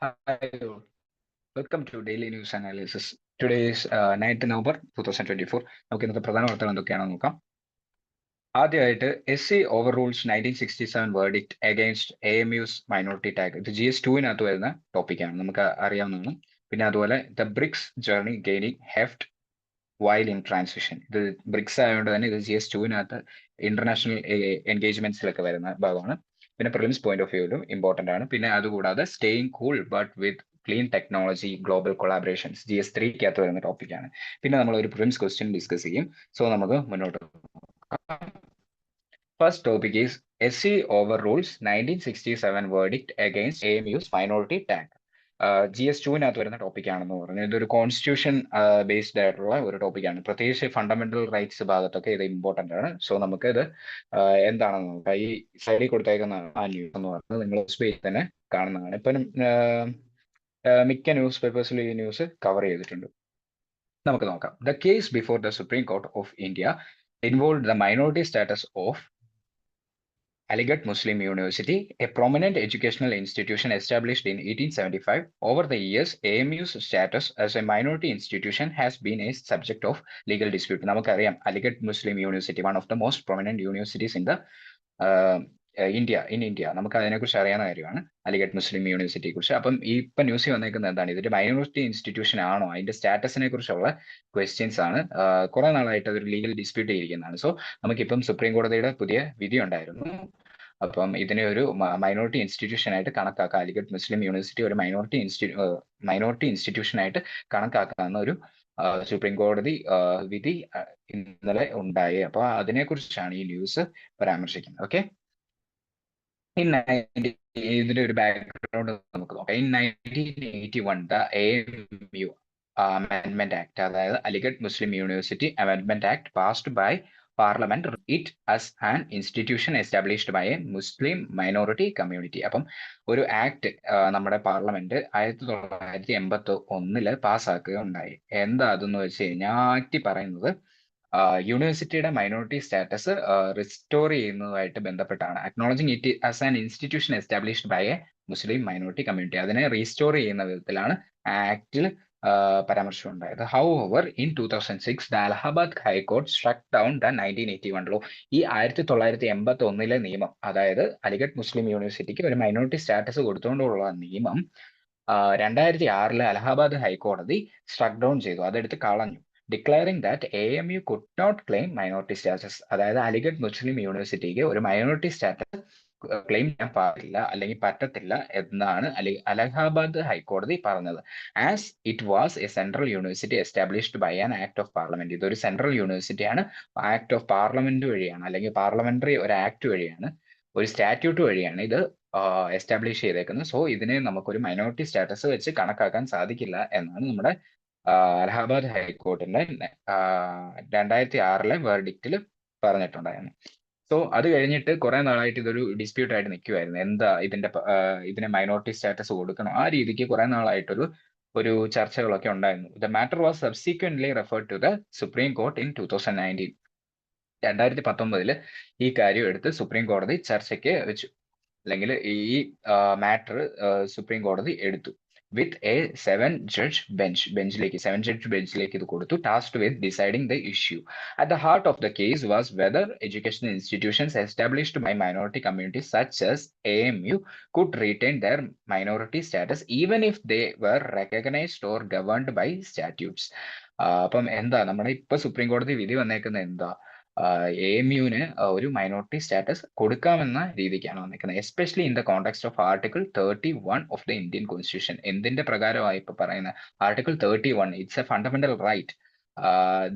Hi, all. Welcome to Daily News Analysis. Today is 9th November 2024. നമുക്ക് ഇന്നത്തെ പ്രധാന വാർത്തകൾ എന്തൊക്കെയാണെന്ന് നോക്കാം. ആദ്യമായിട്ട് SC overrules 1967 verdict against AMU's minority tag. ഇത് GS2-നകത്ത് വരുന്ന ടോപ്പിക്കാണ്, നമുക്ക് അറിയാവുന്നതാണ്. പിന്നെ അതുപോലെ the BRICS journey gaining heft while in transition. ഇത് ബ്രിക്സ് ആയതുകൊണ്ട് തന്നെ ഇത് GS2-നകത്ത് ഇന്റർനാഷണൽ എൻഗേജ്മെന്റ്സിലൊക്കെ വരുന്ന ഭാഗമാണ്. പിന്നെ പ്രിലിംസ് പോയിന്റ് ഓഫ് വ്യൂവിലും ഇമ്പോർട്ടന്റ് ആണ്. പിന്നെ അതുകൂടാതെ staying cool but with clean technology global collaborations GS3-കകത്ത് വരുന്ന ടോപ്പിക്കാണ്. പിന്നെ നമ്മൾ ഒരു പ്രിലിംസ് ക്വസ്റ്റ്യൻ ഡിസ്കസ് ചെയ്യും. സോ നമുക്ക് മുന്നോട്ട് പോകാം. First topic is SC overrules 1967 verdict against AMU's minority tag. GS2-നകത്ത് വരുന്ന ടോപ്പിക്കാണെന്ന് പറഞ്ഞു. ഇതൊരു കോൺസ്റ്റിറ്റ്യൂഷൻ ബേസ്ഡ് ആയിട്ടുള്ള ഒരു ടോപ്പിക്കാണ്. പ്രത്യേകിച്ച് ഫണ്ടമെന്റൽ റൈറ്റ്സ് ഭാഗത്തൊക്കെ ഇത് ഇമ്പോർട്ടന്റ് ആണ്. സോ നമുക്ക് ഇത് എന്താണെന്ന് നോക്കാം. ഈ സൈഡിൽ കൊടുത്തേക്കുന്ന ആ ന്യൂസ് എന്ന് പറയുന്നത് നിങ്ങൾ പേജിൽ തന്നെ കാണുന്നതാണ്. ഇപ്പം മിക്ക ന്യൂസ് പേപ്പേഴ്സിലും ഈ ന്യൂസ് കവർ ചെയ്തിട്ടുണ്ട്. നമുക്ക് നോക്കാം. The case before the Supreme court of India involved the minority status of Aligarh Muslim University, a prominent educational institution established in 1875. Over the years, AMU's status as a minority institution has been a subject of legal dispute. നമുക്കറിയാം, Aligarh Muslim University, one of the most prominent universities in the India. നമുക്ക് അതിനെക്കുറിച്ച് അറിയാവുന്ന കാര്യമാണ് അലിഗഡ് മുസ്ലിം യൂണിവേഴ്സിറ്റിയെ കുറിച്ച്. അപ്പം ഇപ്പം ന്യൂസിൽ വന്നേക്കുന്നത് എന്താണ്? ഇതൊരു മൈനോറിറ്റി ഇൻസ്റ്റിറ്റ്യൂഷൻ ആണോ, അതിന്റെ സ്റ്റാറ്റസിനെ കുറിച്ചുള്ള ക്വസ്റ്റ്യൻസ് ആണ്. കുറെ നാളായിട്ട് അതൊരു ലീഗൽ ഡിസ്പ്യൂട്ട് ചെയ്തിരിക്കുന്നതാണ്. സോ നമുക്കിപ്പം സുപ്രീം കോടതിയുടെ പുതിയ വിധി ഉണ്ടായിരുന്നു. അപ്പം ഇതിനെ ഒരു മൈനോറിറ്റി ഇൻസ്റ്റിറ്റ്യൂഷൻ ആയിട്ട് കണക്കാക്കാം. അലിഗഡ് മുസ്ലിം യൂണിവേഴ്സിറ്റി ഒരു മൈനോറിറ്റി ഇൻസ്റ്റിറ്റ്യൂഷൻ ആയിട്ട് കണക്കാക്കാവുന്ന ഒരു സുപ്രീം കോടതി വിധി ഇന്നലെ ഉണ്ടായി. അപ്പൊ അതിനെക്കുറിച്ചാണ് ഈ ന്യൂസ് പരാമർശിക്കുന്നത്. ഓക്കെ, ഇതിന്റെ ഒരു ബാക്ക്ഗ്രൗണ്ട് നമുക്ക് നോക്കാം. In 1981 the AMU Amendment Act, അതായത് Aligarh Muslim university amendment act passed by parliament it as an institution established by a Muslim minority community. അപ്പം ഒരു ആക്ട് നമ്മുടെ പാർലമെന്റ് 1981 പാസ്സാക്കുകയുണ്ടായി. എന്താ അതെന്ന് വെച്ച് കഴിഞ്ഞാൽ ആക്ട് പറയുന്നത് യൂണിവേഴ്സിറ്റിയുടെ മൈനോറിറ്റി സ്റ്റാറ്റസ് റിസ്റ്റോർ ചെയ്യുന്നതുമായിട്ട് ബന്ധപ്പെട്ടാണ്. Acknowledging it as an institution established by a Muslim minority community. അതിനെ റീസ്റ്റോർ ചെയ്യുന്ന വിധത്തിലാണ് ആക്ടിൽ പരാമർശം ഉണ്ടായത്. However, in 2006, the Allahabad High Court struck down the 1981 law. ഈ 1981 നിയമം, അതായത് അലിഗഡ് മുസ്ലിം യൂണിവേഴ്സിറ്റിക്ക് ഒരു മൈനോറിറ്റി സ്റ്റാറ്റസ് കൊടുത്തുകൊണ്ടുള്ള നിയമം 2006 അലഹാബാദ് ഹൈക്കോടതി സ്ട്രക്ക് ഡൗൺ ചെയ്തു, അതെടുത്ത് കളഞ്ഞു. Declaring that AMU could not claim minority status. അതായത് അലിഗഡ് മുസ്ലിം യൂണിവേഴ്സിറ്റിക്ക് ഒരു മൈനോറിറ്റി സ്റ്റാറ്റസ് ക്ലെയിം ചെയ്യാൻ പാടില്ല അല്ലെങ്കിൽ പറ്റത്തില്ല എന്നാണ് അലഹാബാദ് ഹൈക്കോടതി പറഞ്ഞത്. As it was a central university established by an act of parliament. ഇതൊരു സെൻട്രൽ യൂണിവേഴ്സിറ്റിയാണ്, ആക്ട് ഓഫ് പാർലമെന്റ് വഴിയാണ് അല്ലെങ്കിൽ പാർലമെന്ററി ഒരു ആക്ട് വഴിയാണ്, ഒരു സ്റ്റാറ്റ്യൂട്ട് വഴിയാണ് ഇത് എസ്റ്റാബ്ലിഷ് ചെയ്തേക്കുന്നത്. സോ ഇതിനെ നമുക്കൊരു മൈനോറിറ്റി സ്റ്റാറ്റസ് വെച്ച് കണക്കാക്കാൻ സാധിക്കില്ല എന്നാണ് നമ്മുടെ അലഹാബാദ് ഹൈക്കോർട്ടിന്റെ 2006 വേർഡിക്റ്റിൽ പറഞ്ഞിട്ടുണ്ടായിരുന്നു. സോ അത് കഴിഞ്ഞിട്ട് കുറെ നാളായിട്ട് ഇതൊരു ഡിസ്പ്യൂട്ട് ആയിട്ട് നിൽക്കുമായിരുന്നു. എന്താ ഇതിനെ മൈനോറിറ്റി സ്റ്റാറ്റസ് കൊടുക്കണം, ആ രീതിക്ക് കുറെ നാളായിട്ടൊരു ചർച്ചകളൊക്കെ ഉണ്ടായിരുന്നു. The matter was subsequently referred to the Supreme Court in 2019. 2019 ഈ കാര്യം എടുത്ത് സുപ്രീം കോടതി ചർച്ചയ്ക്ക് വെച്ചു, അല്ലെങ്കിൽ ഈ മാറ്റർ സുപ്രീം കോടതി എടുത്തു. വിത്ത് എ 7-judge ബെഞ്ചിലേക്ക് ഇത് കൊടുത്തു, tasked with deciding the issue. At the heart of the case was whether educational institutions established by minority communities such as AMU could retain their minority status even if they were recognized or governed by statutes. അപ്പം എന്താ നമ്മുടെ ഇപ്പൊ supreme കോടതി വിധി വന്നേക്കുന്നത് എന്താ? AMUവിന് ഒരു minority status കൊടുക്കാമെന്ന രീതിക്കാണ് വന്നിരിക്കുന്നത്. Especially in the context of article 31 of the Indian constitution. എന്തിന്റെ പ്രകാരമായി ഇപ്പൊ പറയുന്നത്? Article 31, it's a fundamental right.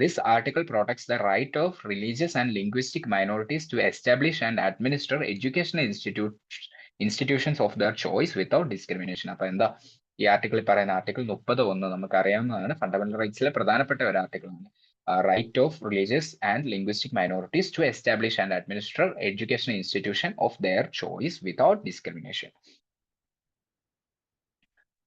This article protects the right of religious and linguistic minorities to establish and administer educational institutions of their choice without discrimination. അപ്പൊ എന്താ ഈ ആർട്ടിക്കിളിൽ പറയുന്ന? Article 31 നമുക്ക് അറിയാവുന്നതാണ്, ഫണ്ടമെന്റൽ റൈറ്റ്സിലെ പ്രധാനപ്പെട്ട ഒരു ആർട്ടിക്കിളാണ്. Right of religious and linguistic minorities to establish and administer educational institution of their choice without discrimination.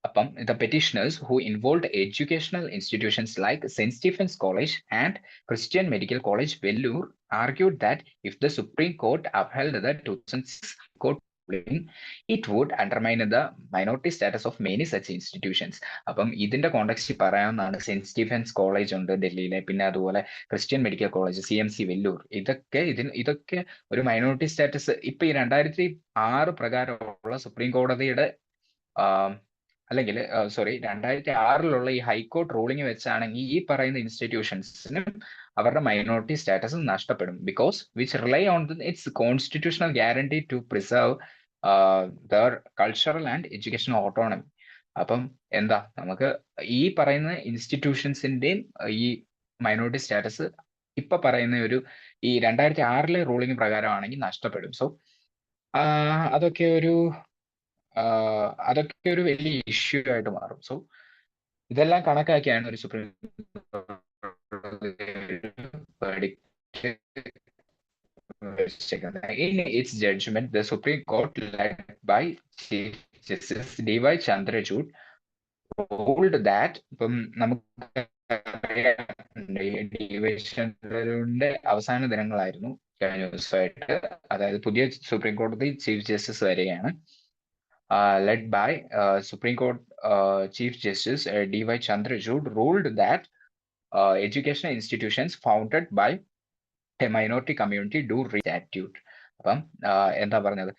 The petitioners, who involved educational institutions like St. Stephen's College and Christian Medical College, Vellore, argued that if the Supreme Court upheld the 2006 court it would undermine the minority status of many such institutions. അപ്പം ഇതിന്റെ context പറയാവുന്നതാണ് saint Stephen's college ഉണ്ട് ഡൽഹിയിലെ, പിന്നെ അതുപോലെ Christian medical college CMC Vellore, ഇതൊക്കെ ഒരു minority status ഇപ്പൊ ഈ 2006 പ്രകാരമുള്ള സുപ്രീം കോടതിയുടെ അല്ലെങ്കിൽ 2006 ഈ ഹൈക്കോർട്ട് റൂളിംഗ് വെച്ചാണെങ്കിൽ ഈ പറയുന്ന ഇൻസ്റ്റിറ്റ്യൂഷൻസിനും അവരുടെ മൈനോറിറ്റി സ്റ്റാറ്റസ് നഷ്ടപ്പെടും, because which rely on its constitutional guarantee to preserve their cultural and educational autonomy. അപ്പം എന്താ നമുക്ക് ഈ പറയുന്ന ഇൻസ്റ്റിറ്റ്യൂഷൻസിന്റെയും ഈ മൈനോറിറ്റി സ്റ്റാറ്റസ് ഇപ്പൊ പറയുന്ന ഈ 2006 റൂളിംഗ് പ്രകാരമാണെങ്കിൽ നഷ്ടപ്പെടും. സോ അതൊക്കെ ഒരു വലിയ ഇഷ്യൂ ആയിട്ട് മാറും. സോ ഇതെല്ലാം കണക്കാക്കിയാണ് ഒരു supreme In its judgment, the Supreme Court, led by Chief Justice 𝗖𝗶𝗃𝗀𝗃 ruled that അവസാന ദിനങ്ങളായിരുന്നു കഴിഞ്ഞ ദിവസമായിട്ട്, അതായത് പുതിയ സുപ്രീം കോടതി ചീഫ് ജസ്റ്റിസ് വരികയാണ്. Led by Supreme Court Chief Justice 𝗖𝗶𝗃𝗀𝗃 ruled that educational institutions founded by a minority community do statute. അപ്പം എന്താ പറഞ്ഞത്,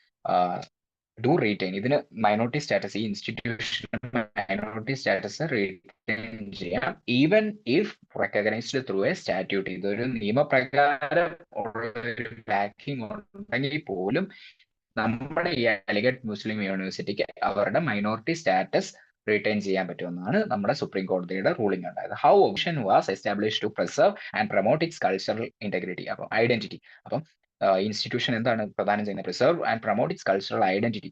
ഡു റീറ്റെയിൻ, ഇതിന് മൈനോറിറ്റി സ്റ്റാറ്റസ്, ഈ ഇൻസ്റ്റിറ്റ്യൂഷൻ മൈനോറിറ്റി സ്റ്റാറ്റസ് റീറ്റെയിൻ ചെയ്യാം, even if recognised through A statute. ഇതൊരു നിയമപ്രകാരം ഉള്ള ഒരു ബാക്കിംഗ് ഉണ്ടെങ്കിൽ പോലും നമ്മുടെ ഈ അലിഗഡ് മുസ്ലിം യൂണിവേഴ്സിറ്റിക്ക് അവരുടെ മൈനോറിറ്റി സ്റ്റാറ്റസ് റിട്ടൈൻ ചെയ്യാൻ പറ്റുമെന്നാണ് നമ്മുടെ സുപ്രീം കോടതിയുടെ റൂളിംഗ് ഉണ്ടായത്. How option was establish to preserve and promote its cultural integrity, അപ്പം ഐഡന്റിറ്റി. അപ്പം ഇൻസ്റ്റിറ്റ്യൂഷൻ എന്താണ് പ്രദാനം ചെയ്യുന്നത്, preserve and promote its cultural identity.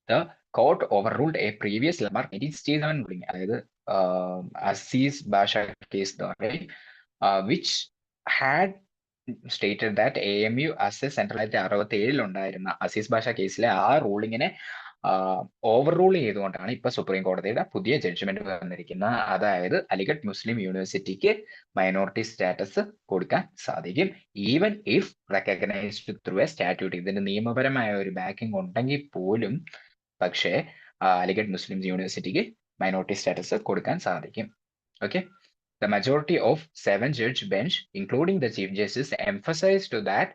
The court overruled a previous landmark 1967 ruling, അതായത് Azeez Basha case which had stated that AMU as a central 1967 ഉണ്ടായിരുന്ന അസീസ് ഭാഷ കേസിലെ ആ റൂളിങ്ങിനെ ഓവർ റൂൾ ചെയ്തുകൊണ്ടാണ് ഇപ്പൊ സുപ്രീം കോടതിയുടെ പുതിയ ജഡ്ജ്മെന്റ് വന്നിരിക്കുന്നത്. അതായത് അലിഗഡ് മുസ്ലിം യൂണിവേഴ്സിറ്റിക്ക് മൈനോറിറ്റി സ്റ്റാറ്റസ് കൊടുക്കാൻ സാധിക്കും, even if recognised through A statute. ഇതിന് നിയമപരമായ ഒരു ബാക്കിംഗ് ഉണ്ടെങ്കിൽ പോലും പക്ഷേ അലിഗഡ് മുസ്ലിം യൂണിവേഴ്സിറ്റിക്ക് മൈനോറിറ്റി സ്റ്റാറ്റസ് കൊടുക്കാൻ സാധിക്കും. Okay. The majority of 7-judge bench, including the Chief Justice, emphasized that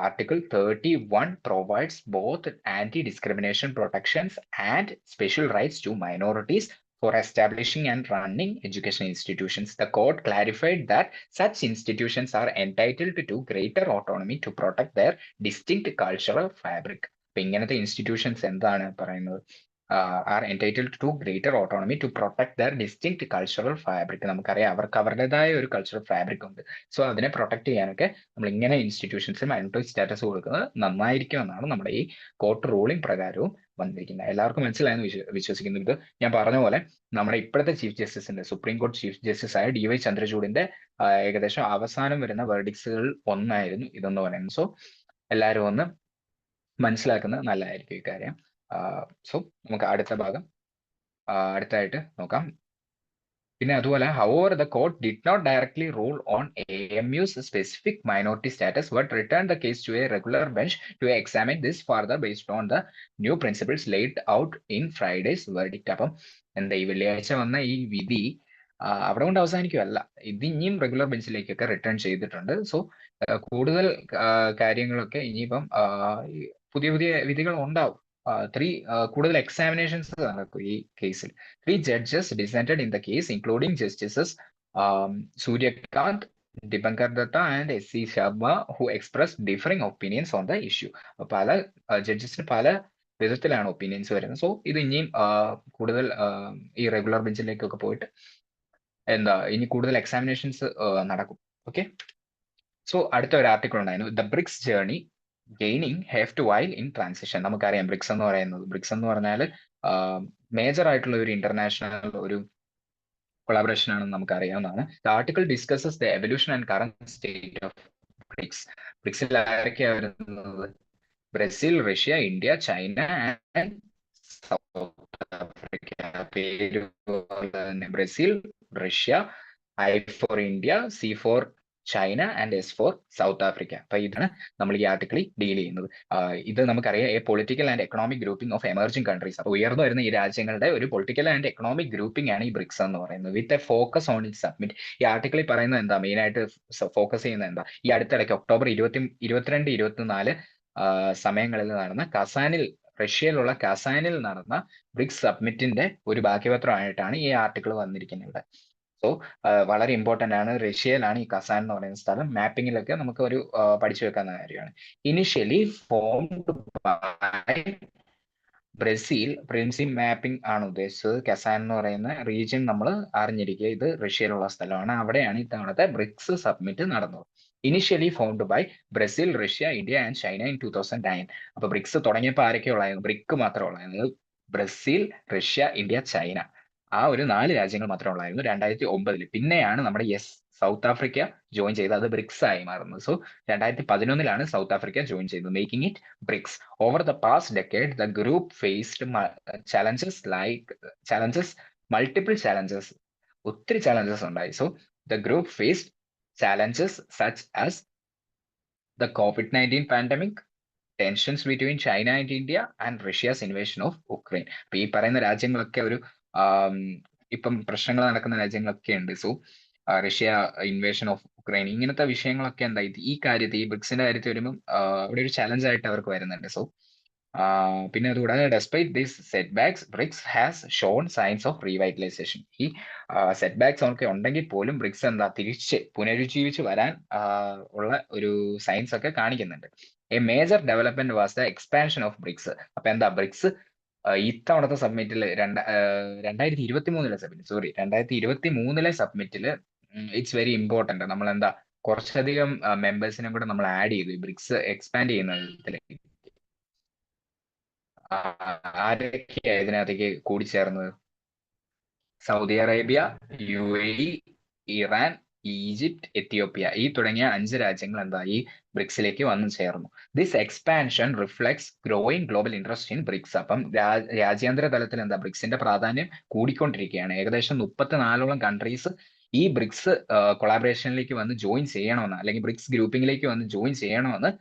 Article 31 provides both anti-discrimination protections and special rights to minorities for establishing and running educational institutions. The court clarified that such institutions are entitled to greater autonomy to protect their distinct cultural fabric. ഇങ്ങനത്തെ institutions എന്താണ് പറയുന്നത്, are entitled to greater autonomy to protect their distinct cultural fabric. നമുക്കറിയാം അവർക്ക് അവരുടേതായ ഒരു cultural fabric ഉണ്ട്. So അതിനെ protect ചെയ്യാനൊക്കെ നമ്മൾ ഇങ്ങനെ ഇൻസ്റ്റിറ്റ്യൂഷൻസിന് മൈനോറിറ്റി സ്റ്റാറ്റസ് കൊടുക്കുന്നത് നന്നായിരിക്കും എന്നാണ് നമ്മുടെ ഈ കോർട്ട് റൂളിംഗ് പ്രകാരവും വന്നിരിക്കുന്നത്. എല്ലാവർക്കും മനസ്സിലായെന്ന് വിശ്വസിക്കുന്നു. ഇത് ഞാൻ പറഞ്ഞ പോലെ നമ്മുടെ ഇപ്പോഴത്തെ ചീഫ് ജസ്റ്റിസിന്റെ, സുപ്രീം കോടതി ചീഫ് ജസ്റ്റിസ് ആയ DY ചന്ദ്രചൂഡിന്റെ ഏകദേശം അവസാനം വരുന്ന വെർഡിക്ട്സുകൾ ഒന്നായിരുന്നു ഇതെന്ന് പറയുന്നത്. സോ എല്ലാവരും ഒന്ന് മനസ്സിലാക്കുന്നത് നല്ലതായിരിക്കും ഈ കാര്യം. സോ നമുക്ക് അടുത്ത ഭാഗം അടുത്തായിട്ട് നോക്കാം. പിന്നെ അതുപോലെ however the court did not directly rule on AMU's specific minority status but returned the case to a regular bench to examine this further based on the new principles laid out in Friday's verdict. അപ്പം എന്താ ഈ വെള്ളിയാഴ്ച വന്ന ഈ വിധി അവിടെ കൊണ്ട് അവസാനിക്കുമല്ല, ഇത് ഇനിയും റെഗുലർ ബെഞ്ചിലേക്കൊക്കെ റിട്ടേൺ ചെയ്തിട്ടുണ്ട്. സോ കൂടുതൽ കാര്യങ്ങളൊക്കെ ഇനിയിപ്പം പുതിയ വിധികൾ ഉണ്ടാവും. കൂടുതൽ എക്സാമിനേഷൻസ് നടക്കും ഈ കേസിൽ. 3 judges dissented in the case, including Justices Suryakant, Dipankar Datta and SC Sharma, who expressed differing opinions on the issue. പല ജഡ്ജസിന് പല വിധത്തിലാണ് ഒപ്പീനിയൻസ് വരുന്നത്. സോ ഇത് ഇനിയും കൂടുതൽ ഈ റെഗുലർ ബെഞ്ചിലേക്കൊക്കെ പോയിട്ട് ഇനി കൂടുതൽ എക്സാമിനേഷൻസ് നടക്കും. ഓക്കെ. സോ അടുത്ത ഒരു ആർട്ടിക്കിൾ ഉണ്ടായിരുന്നു, the BRICS journey gaining 𝗵 in transition. നമുക്കറിയാം ബ്രിക്സ് എന്ന് പറഞ്ഞാൽ മേജർ ആയിട്ടുള്ള ഒരു ഇന്റർനാഷണൽ ഒരു കൊളാബറേഷൻ ആണെന്ന് നമുക്കറിയാവുന്നതാണ്. The article discusses the evolution and current state of BRICS. ബ്രിക്സിൽ ആരൊക്കെയാണ് വരുന്നത്? Brazil, Russia, India, China and South Africa. പേര് തന്നെ Brazil, Russia, I for India, C for China and S for South Africa. അപ്പൊ ഇതാണ് നമ്മൾ ഈ ആർട്ടിക്കിളിൽ ഡീൽ ചെയ്യുന്നത്. ഇത് നമുക്കറിയാം a political and economic grouping of emerging countries. അപ്പൊ ഉയർന്നു വരുന്ന ഈ രാജ്യങ്ങളുടെ ഒരു പൊളിറ്റിക്കൽ ആൻഡ് എക്കണോമിക് ഗ്രൂപ്പിംഗ് ആണ് ഈ ബ്രിക്സ് എന്ന് പറയുന്നത്. With a focus on it submit. ഈ ആർട്ടിക്കിളിൽ പറയുന്നത് എന്താ, മെയിൻ ആയിട്ട് ഫോക്കസ് ചെയ്യുന്നത് എന്താ, ഈ അടുത്തിടയ്ക്ക് ഒക്ടോബർ 22, 24 സമയങ്ങളിൽ നടന്ന റഷ്യയിലുള്ള കസാനിൽ നടന്ന ബ്രിക്സ് സബ്മിറ്റിന്റെ ഒരു ബാക്കിപത്രമായിട്ടാണ് ഈ ആർട്ടിക്കിൾ വന്നിരിക്കുന്നത് ഇവിടെ. സോ വളരെ ഇമ്പോർട്ടന്റ് ആണ്. റഷ്യയിലാണ് ഈ കസാൻ എന്ന് പറയുന്ന സ്ഥലം. മാപ്പിങ്ങിലൊക്കെ നമുക്ക് ഒരു പഠിച്ചു വെക്കാവുന്ന കാര്യമാണ്. ഇനിഷ്യലി ഫോംഡ് ബൈ ബ്രസീൽ, പ്രിൻസിം മാപ്പിംഗ് ആണ് ഉദ്ദേശിച്ചത്. കസാൻ എന്ന് പറയുന്ന റീജിയൻ നമ്മൾ അറിഞ്ഞിരിക്കുക, ഇത് റഷ്യയിലുള്ള സ്ഥലമാണ്. അവിടെയാണ് ഇത്തവണത്തെ ബ്രിക്സ് സബ്മിറ്റ് നടന്നത്. Initially formed by Brazil, Russia, India and China in 2009. അപ്പൊ ബ്രിക്സ് തുടങ്ങിയപ്പോൾ ആരൊക്കെ ഉള്ളായിരുന്നു? ബ്രിക്ക് മാത്രമേ ഉള്ളായിരുന്നു. ബ്രസീൽ, റഷ്യ, ഇന്ത്യ, ചൈന, ആ ഒരു 4 രാജ്യങ്ങൾ മാത്രമേ ഉള്ളായിരുന്നു 2009. പിന്നെയാണ് നമ്മുടെ സൗത്ത് ആഫ്രിക്ക ജോയിൻ ചെയ്തത്. അത് ബ്രിക്സ് ആയി മാറുന്നത്. സോ 2011 സൗത്ത് ആഫ്രിക്ക ജോയിൻ ചെയ്തത്, making it BRICS. Over the past decade, the group faced multiple challenges. ഒത്തിരി challenges ഉണ്ടായി. So the group faced challenges such as the COVID-19 pandemic, tensions between China and India, and Russia's invasion of Ukraine. അപ്പൊ ഈ പറയുന്ന രാജ്യങ്ങളൊക്കെ ഒരു ഇപ്പം പ്രശ്നങ്ങൾ നടക്കുന്ന രാജ്യങ്ങളൊക്കെ ഉണ്ട്. So Russia invasion of Ukraine, ഇങ്ങനത്തെ വിഷയങ്ങളൊക്കെ എന്തായി ഈ കാര്യത്തിൽ, ഈ ബ്രിക്സിന്റെ കാര്യത്തിൽ വരുമ്പോൾ അവിടെ ഒരു ചലഞ്ച് ആയിട്ട് അവർക്ക് വരുന്നുണ്ട്. സോ പിന്നെ അതുകൂടാതെ despite these setbacks, BRICS has shown signs of revitalisation. ഈ സെറ്റ് ബാക്സ് ഒക്കെ ഉണ്ടെങ്കിൽ പോലും ബ്രിക്സ് എന്താ പുനരുജ്ജീവിച്ച് വരാൻ ഉള്ള ഒരു സൈൻസ് ഒക്കെ കാണിക്കുന്നുണ്ട്. A major development was the expansion of BRICS. അപ്പൊ എന്താ ബ്രിക്സ് ഇത്തവണത്തെ സബ്മിറ്റിൽ 2023 സബ്മിറ്റില് ഇറ്റ്സ് വെരി ഇമ്പോർട്ടന്റ്. നമ്മൾ എന്താ കുറച്ചധികം മെമ്പേഴ്സിനെ കൂടെ നമ്മൾ ആഡ് ചെയ്തു ബ്രിക്സ് എക്സ്പാൻഡ് ചെയ്യുന്നതിലേക്ക്. ആരൊക്കെയാ ഇതിനകത്തേക്ക് കൂടിച്ചേർന്നത്? Saudi Arabia, UAE, Iran, Egypt, Ethiopia, ഈ തുടങ്ങിയ 5 രാജ്യങ്ങൾ എന്താ ഈ ബ്രിക്സിലേക്ക് വന്നു ചേർന്നു. This expansion reflects growing global interest in BRICS. അപ്പം രാജ്യാന്തര തലത്തിൽ എന്താ ബ്രിക്സിന്റെ പ്രാധാന്യം കൂടിക്കൊണ്ടിരിക്കുകയാണ്. ഏകദേശം 34ഓളം കൺട്രീസ് ഈ ബ്രിക്സ് കൊളാബറേഷനിലേക്ക് വന്ന് ജോയിൻ ചെയ്യണമെന്ന്, അല്ലെങ്കിൽ ബ്രിക്സ് ഗ്രൂപ്പിംഗിലേക്ക് വന്ന് ജോയിൻ ചെയ്യണമെന്ന്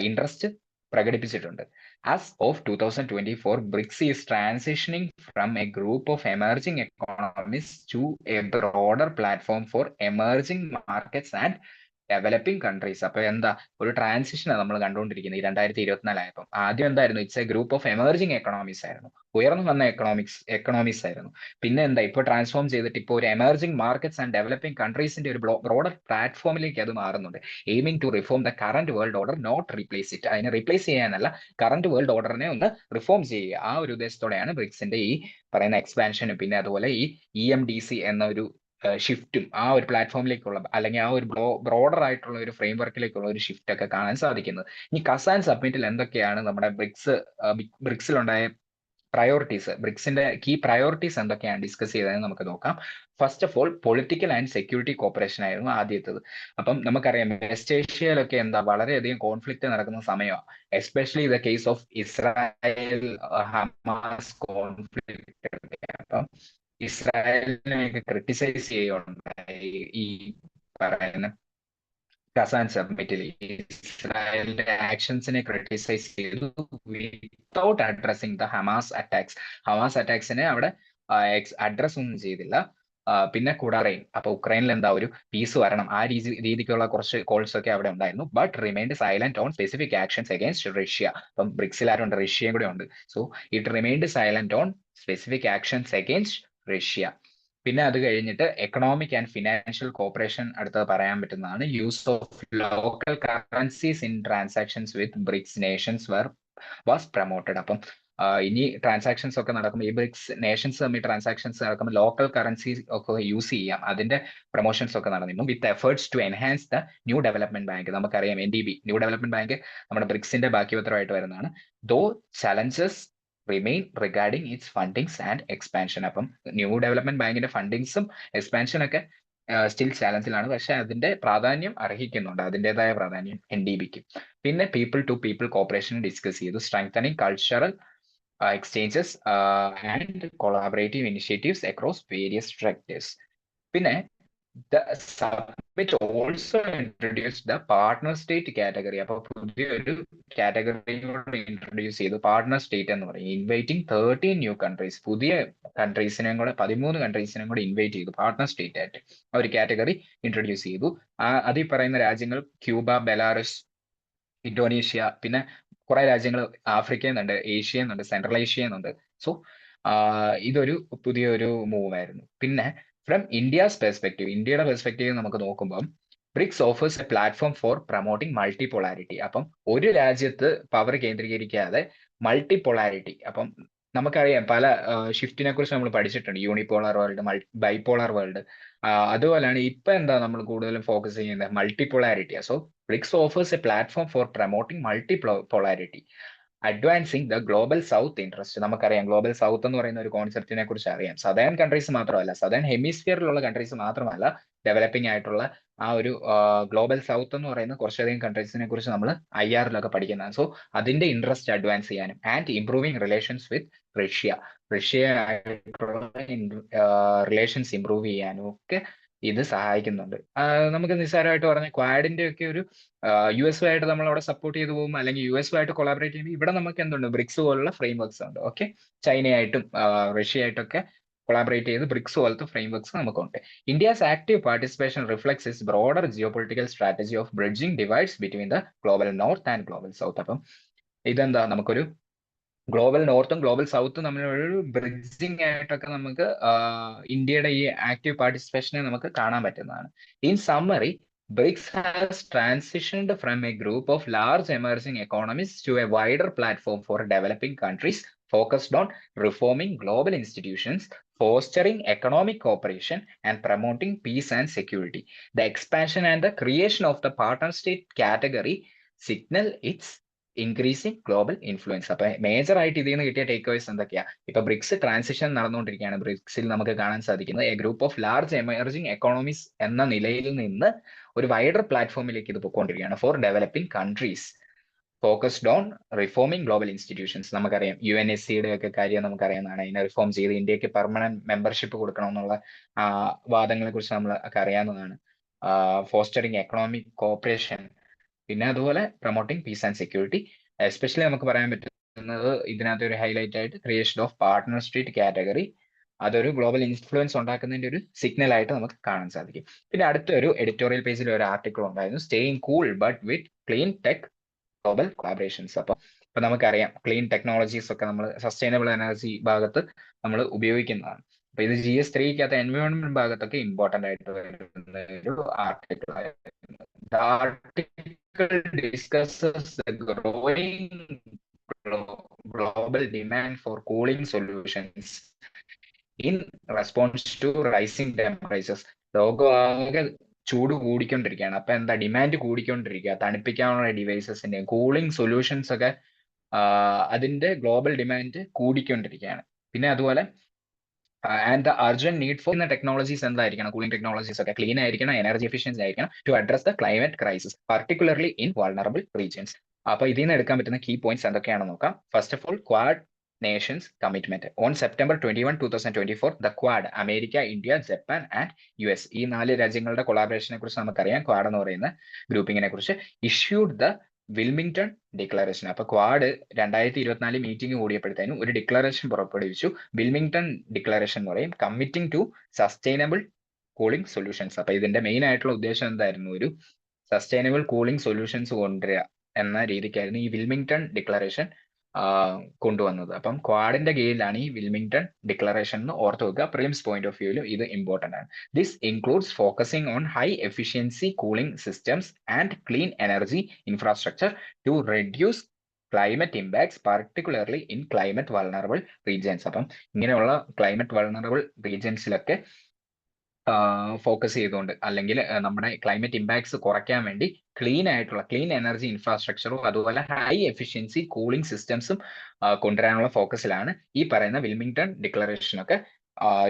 interest പ്രകടിപ്പിച്ചിട്ടുണ്ട്. As of 2024, BRICS is transitioning from a group of emerging economies to a broader platform for emerging markets and developing countries. അപ്പൊ എന്താ ഒരു ട്രാൻസിഷനാണ് നമ്മൾ കണ്ടുകൊണ്ടിരിക്കുന്നത് ഈ 2024 ആയപ്പം. ആദ്യം എന്തായിരുന്നു? It's A group of emerging economies ആയിരുന്നു, ഉയർന്നു വന്ന എക്കണോമീസ് ആയിരുന്നു. പിന്നെ എന്താ ഇപ്പോൾ ട്രാൻസ്ഫോം ചെയ്തിട്ട് ഇപ്പോൾ ഒരു എമർജിംഗ് മാർക്കറ്റ്സ് ആൻഡ് ഡെവലപ്പിംഗ് കൺട്രീസിന്റെ ഒരു ബ്രോഡർ പ്ലാറ്റ്ഫോമിലേക്ക് അത് മാറുന്നുണ്ട്. Aiming to reform the current world order, not replace it. അതിനെ റീപ്ലേസ് ചെയ്യാനല്ല, കറന്റ് വേൾഡ് ഓർഡറിനെ ഒന്ന് റിഫോം ചെയ്യുക. ആ ഒരു ഉദ്ദേശത്തോടെയാണ് ബ്രിക്സിന്റെ ഈ പറയുന്ന എക്സ്പാൻഷനും പിന്നെ അതുപോലെ ഈ EMDC എന്ന ഒരു ഷിഫ്റ്റും ആ ഒരു പ്ലാറ്റ്ഫോമിലേക്കുള്ള, അല്ലെങ്കിൽ ആ ഒരു ബ്രോഡർ ആയിട്ടുള്ള ഒരു ഫ്രെയിം വർക്കിലേക്കുള്ള ഒരു ഷിഫ്റ്റ് ഒക്കെ കാണാൻ സാധിക്കുന്നത്. ഇനി കസാൻ സബ്മിറ്റിൽ എന്തൊക്കെയാണ് നമ്മുടെ ബ്രിക്സിലുണ്ടായ പ്രയോറിറ്റീസ്, ബ്രിക്സിന്റെ കീ പ്രയോറിറ്റീസ് എന്തൊക്കെയാണ് ഡിസ്കസ് ചെയ്തതെന്ന് നമുക്ക് നോക്കാം. First of all political and security corporation ആയിരുന്നു ആദ്യത്തേത്. അപ്പം നമുക്കറിയാം വെസ്റ്റ് ഏഷ്യയിലൊക്കെ എന്താ വളരെയധികം കോൺഫ്ലിക്റ്റ് നടക്കുന്ന സമയമാണ്, especially the case of Israel Hamas conflict. അപ്പം ഇസ്രായേലിനെയൊക്കെ ക്രിട്ടിസൈസ് ചെയ്യുകയുണ്ടായി ഈ പറയുന്ന കസാൻ സബ്മിറ്റിൽ. ഇസ്രായേലിന്റെ ആക്ഷൻസിനെ ക്രിട്ടിസൈസ് ചെയ്തു without addressing the Hamas attacks. Hamas അറ്റാക്സിനെ അവിടെ അഡ്രസ് ഒന്നും ചെയ്തില്ല. പിന്നെ കൂടാതെ അപ്പൊ ഉക്രൈനിൽ എന്താ ഒരു പീസ് വരണം, ആ രീതിക്കുള്ള കുറച്ച് കോൾസ് ഒക്കെ അവിടെ ഉണ്ടായിരുന്നു. But remind silent on specific actions against Russia. അപ്പം ബ്രിക്സിൽ ആരുണ്ട്? റഷ്യയും കൂടെ ഉണ്ട്. So it remind silent on specific actions against Russia. പിന്നെ അത് കഴിഞ്ഞിട്ട് എക്കണോമിക് ആൻഡ് ഫിനാൻഷ്യൽ കോപ്പറേഷൻ അടുത്തത് പറയാൻ പറ്റുന്നതാണ്. Use of local currencies in transactions with BRICS nations was promoted. അപ്പം ഇനി ട്രാൻസാക്ഷൻസ് ഒക്കെ നടക്കുമ്പോൾ ഈ ബ്രിക്സ് നേഷൻസ് തമ്മിൽ ട്രാൻസാക്ഷൻസ് നടക്കുമ്പോൾ ലോക്കൽ കറൻസി ഒക്കെ യൂസ് ചെയ്യാം, അതിന്റെ പ്രൊമോഷൻസ് ഒക്കെ നടന്നിരുന്നു. With efforts to enhance the new development bank. നമുക്കറിയാം NDB, ന്യൂ ഡെവലപ്മെന്റ് ബാങ്ക് നമ്മുടെ ബ്രിക്സിന്റെ ബാക്കിപത്രമായിട്ട് വരുന്നതാണ്. Though challenges remain regarding its fundings and expansion. അപ്പം ന്യൂ ഡെവലപ്മെന്റ് ബാങ്കിന്റെ ഫണ്ടിങ്സും എക്സ്പാൻഷൻ ഒക്കെ സ്റ്റിൽ ചാലഞ്ചിലാണ്, പക്ഷെ അതിന്റെ പ്രാധാന്യം അർഹിക്കുന്നുണ്ട്, അതിൻ്റെതായ പ്രാധാന്യം NDBക്ക്. പിന്നെ people to people cooperation discuss ചെയ്തു. Strengthening cultural exchanges and collaborative initiatives across various sectors. പിന്നെ The summit also introduced the partner state category. അപ്പോൾ പുതിയൊരു കാറ്റഗറി ഇൻട്രൊഡ്യൂസ് ചെയ്തു, പാർട്ണർ സ്റ്റേറ്റ് എന്ന് പറയും. ഇൻവൈറ്റിംഗ് 13 ന്യൂ കൺട്രീസ്, പുതിയ കൺട്രീസിനെയും കൂടെ 13 കൺട്രീസിനെയും കൂടെ ഇൻവൈറ്റ് ചെയ്തു പാർട്ണർ സ്റ്റേറ്റ് ആയിട്ട് ആ ഒരു കാറ്റഗറി ഇൻട്രൊഡ്യൂസ് ചെയ്തു. അതിൽ പറയുന്ന രാജ്യങ്ങൾ ക്യൂബ, ബെലാറസ്, ഇന്തോനേഷ്യ, പിന്നെ കുറെ രാജ്യങ്ങൾ ആഫ്രിക്കയിൽ നിന്നുണ്ട്, ഏഷ്യയിൽ നിന്നുണ്ട്, സെൻട്രൽ ഏഷ്യയിൽ നിന്നുണ്ട്. സോ ഇതൊരു പുതിയൊരു മൂവ് ആയിരുന്നു. പിന്നെ ഫ്രം ഇന്ത്യസ് പെർസ്പെക്റ്റീവ്, ഇന്ത്യയുടെ പെർസ്പെക്റ്റീവ് നമുക്ക് നോക്കുമ്പോൾ BRICS offers a platform for promoting multipolarity. അപ്പം ഒരു രാജ്യത്ത് പവർ കേന്ദ്രീകരിക്കാതെ മൾട്ടിപോളാരിറ്റി. അപ്പം നമുക്കറിയാം പല ഷിഫ്റ്റിനെ കുറിച്ച് നമ്മൾ പഠിച്ചിട്ടുണ്ട്, യൂണിപോളാർ വേൾഡ്, ബൈപോളാർ വേൾഡ്. അതുപോലെയാണ് ഇപ്പൊ എന്താ നമ്മൾ കൂടുതലും ഫോക്കസ് ചെയ്യുന്നത്, multipolarity. So BRICS offers a platform for promoting multipolarity, advancing the global south interest. നമുക്കറിയാം ഗ്ലോബൽ സൗത്ത് എന്ന് പറയുന്ന ഒരു കോൺസെപ്റ്റിനെ കുറിച്ച് അറിയാം. സദേൺ കൺട്രീസ് മാത്രമല്ല, സദേൺ ഹെമിസ്ഫിയറിലുള്ള കൺട്രീസ് മാത്രമല്ല, ഡെവലപ്പിംഗ് ആയിട്ടുള്ള ആ ഒരു ഗ്ലോബൽ സൗത്ത് എന്ന് പറയുന്ന കുറച്ചധികം കൺട്രീസിനെ കുറിച്ച് നമ്മൾ IR-ലൊക്കെ പഠിക്കുന്നതാണ്. സോ അതിന്റെ ഇൻട്രസ്റ്റ് അഡ്വാൻസ് ചെയ്യാനും and improving relations with Russia ആയിട്ടുള്ള റിലേഷൻസ് ഇംപ്രൂവ് ചെയ്യാനും ഒക്കെ ഇത് സഹായിക്കുന്നുണ്ട്. നമുക്ക് നിസ്സാരമായിട്ട് പറഞ്ഞ ക്വാഡിന്റെ ഒക്കെ ഒരു US ആയിട്ട് നമ്മൾ അവിടെ സപ്പോർട്ട് ചെയ്തു പോകും, അല്ലെങ്കിൽ US ആയിട്ട് കൊളാബറേറ്റ് ചെയ്യുമ്പോൾ ഇവിടെ നമുക്ക് എന്തുണ്ട്, ബ്രിക്സ് പോലുള്ള ഫ്രെയിം വർക്ക്സ് ഉണ്ട്. ഓക്കെ, ചൈനയായിട്ടും റഷ്യ ആയിട്ടൊക്കെ കൊളാബറേറ്റ് ചെയ്ത് ബ്രിക്സ് പോലത്തെ ഫ്രെയിം വർക്ക്സ് നമുക്കുണ്ട്. India's active participation reflects is broader geo political strategy of bridging divides between the global north and global south. അപ്പം ഇതെന്താ, നമുക്കൊരു ഗ്ലോബൽ നോർത്തും ഗ്ലോബൽ സൗത്തും തമ്മിലുള്ള ബ്രിഡ്ജിംഗ് ആയിട്ടൊക്കെ നമുക്ക് ഇന്ത്യയുടെ ഈ ആക്റ്റീവ് പാർട്ടിസിപ്പേഷനെ നമുക്ക് കാണാൻ പറ്റുന്നതാണ്. In summary, BRICS has transitioned from a group of large emerging economies to a wider platform for developing countries focused on reforming global institutions, fostering economic cooperation, and promoting peace and security. The expansion and the creation of the partner state category signal its increasing global influence. അപ്പൊ major ആയിട്ട് ഇതിൽ നിന്ന് കിട്ടിയ take aways എന്തൊക്കെയാ? ഇപ്പൊ BRICS transition നടന്നുകൊണ്ടിരിക്കുകയാണ്. ബ്രിക്സിൽ നമുക്ക് കാണാൻ സാധിക്കുന്നത് A group of large emerging economies എന്ന നിലയിൽ നിന്ന് ഒരു വൈഡർ പ്ലാറ്റ്ഫോമിലേക്ക് ഇത് പോയിക്കൊണ്ടിരിക്കുകയാണ് four developing countries focused on reforming global institutions. നമുക്കറിയാം UNSCയുടെ ഒക്കെ കാര്യം നമുക്കറിയാവുന്നതാണ്. ഇതിനെ റിഫോം ചെയ്ത് ഇന്ത്യക്ക് പെർമനന്റ് മെമ്പർഷിപ്പ് കൊടുക്കണമെന്നുള്ള വാദങ്ങളെ കുറിച്ച് നമ്മൾ ഒക്കെ അറിയാവുന്നതാണ്. ഫോസ്റ്ററിങ് എക്കണോമിക് കോപ്പറേഷൻ, പിന്നെ അതുപോലെ promoting piece and security. Especially നമുക്ക് പറയാൻ പറ്റുന്നത് ഇതിനകത്ത് ഒരു ഹൈലൈറ്റ് ആയിട്ട് creation of partner state category, അതൊരു ഗ്ലോബൽ ഇൻഫ്ലുവൻസ് ഉണ്ടാക്കുന്നതിന്റെ ഒരു സിഗ്നൽ ആയിട്ട് നമുക്ക് കാണാൻ സാധിക്കും. പിന്നെ അടുത്തൊരു എഡിറ്റോറിയൽ പേജിൽ ഒരു ആർട്ടിക്കിൾ ഉണ്ടായിരുന്നു, staying cool but with clean tech global collaborations. അപ്പൊ നമുക്കറിയാം ക്ലീൻ ടെക്നോളജീസ് ഒക്കെ നമ്മൾ സസ്റ്റൈനബിൾ എനർജി ഭാഗത്ത് നമ്മൾ ഉപയോഗിക്കുന്നതാണ്. അപ്പൊ ഇത് GS3 എൻവയോൺമെന്റ് ഭാഗത്തൊക്കെ ഇമ്പോർട്ടന്റ് ആയിട്ട് വരുന്ന ഒരു ആർട്ടിക്കിൾ ആയിരുന്നു. The article discusses the growing global demand for cooling solutions in response to rising temperatures. ലോകമാകെ ചൂട് കൂടിക്കൊണ്ടിരിക്കുകയാണ്. അപ്പൊ എന്താ, ഡിമാൻഡ് കൂടിക്കൊണ്ടിരിക്കുക. തണുപ്പിക്കാനുള്ള ഡിവൈസസിന്റെ കൂളിംഗ് സൊല്യൂഷൻസ് ഒക്കെ അതിന്റെ ഗ്ലോബൽ ഡിമാൻഡ് കൂടിക്കൊണ്ടിരിക്കുകയാണ്. പിന്നെ അതുപോലെ and the urgent need for technologies എന്തായിരിക്കണം, കൂളിംഗ് ടെക്നോളജീസ് ഒക്കെ ക്ലീൻ ആയിരിക്കണം, എനർജി എഫിഷ്യൻസി ആയിരിക്കണം, to address the climate crisis particularly in vulnerable regions. അപ്പൊ ഇതിൽ നിന്ന് എടുക്കാൻ പറ്റുന്ന കീ പോയിന്റ്സ് എന്തൊക്കെയാണെന്ന് നോക്കാം. First of all, Quad nations commitment. On September 21, 2024, the Quad, America, India, Japan and US, ഈ 4 രാജ്യങ്ങളുടെ കൊളാബറേഷനെ കുറിച്ച് നമുക്കറിയാം. ക്വാഡ് എന്ന് പറയുന്ന ഗ്രൂപ്പിങ്ങിനെ കുറിച്ച് ഇഷ്യൂഡ് ദ വിൽമിംഗ്ടൺ ഡിക്ലറേഷൻ. അപ്പൊ ക്വാഡ് 2024 മീറ്റിംഗ് കൂടിയപ്പോഴത്തേനും ഒരു ഡിക്ലറേഷൻ പുറപ്പെടുവിച്ചു. വിൽമിംഗ്ടൺ ഡിക്ലറേഷൻ എന്ന് പറയും, committing to sustainable cooling solutions. അപ്പൊ ഇതിന്റെ മെയിൻ ആയിട്ടുള്ള ഉദ്ദേശം എന്തായിരുന്നു, ഒരു സസ്റ്റൈനബിൾ കൂളിംഗ് സൊല്യൂഷൻസ് കൊണ്ടുവരിക എന്ന രീതിക്കായിരുന്നു ഈ വിൽമിംഗ്ടൺ ഡിക്ലറേഷൻ കൊണ്ടുവന്നത്. അപ്പം ക്വാഡിന്റെ കീഴിലാണ് ഈ വിൽമിംഗ്ടൺ ഡിക്ലറേഷൻ എന്ന് ഓർത്ത് വെക്കുക. പ്രിലിംസ് പോയിന്റ് ഓഫ് വ്യൂവിലും ഇത് ഇമ്പോർട്ടന്റ് ആണ്. This includes focusing on high efficiency cooling systems and clean energy infrastructure to reduce climate impacts particularly in climate vulnerable regions. അപ്പം ഇങ്ങനെയുള്ള ക്ലൈമറ്റ് വൾണറബിൾ റീജിയൻസിലൊക്കെ ഫോക്കസ് ചെയ്തുകൊണ്ട്, അല്ലെങ്കിൽ നമ്മുടെ ക്ലൈമറ്റ് ഇമ്പാക്ട്സ് കുറയ്ക്കാൻ വേണ്ടി ക്ലീൻ ആയിട്ടുള്ള ക്ലീൻ എനർജി ഇൻഫ്രാസ്ട്രക്ചറും അതുപോലെ ഹൈ എഫിഷ്യൻസി കൂളിംഗ് സിസ്റ്റംസും കൊണ്ടുവരാനുള്ള ഫോക്കസിലാണ് ഈ പറയുന്ന വിൽമിംഗ്ടൺ ഡിക്ലറേഷനൊക്കെ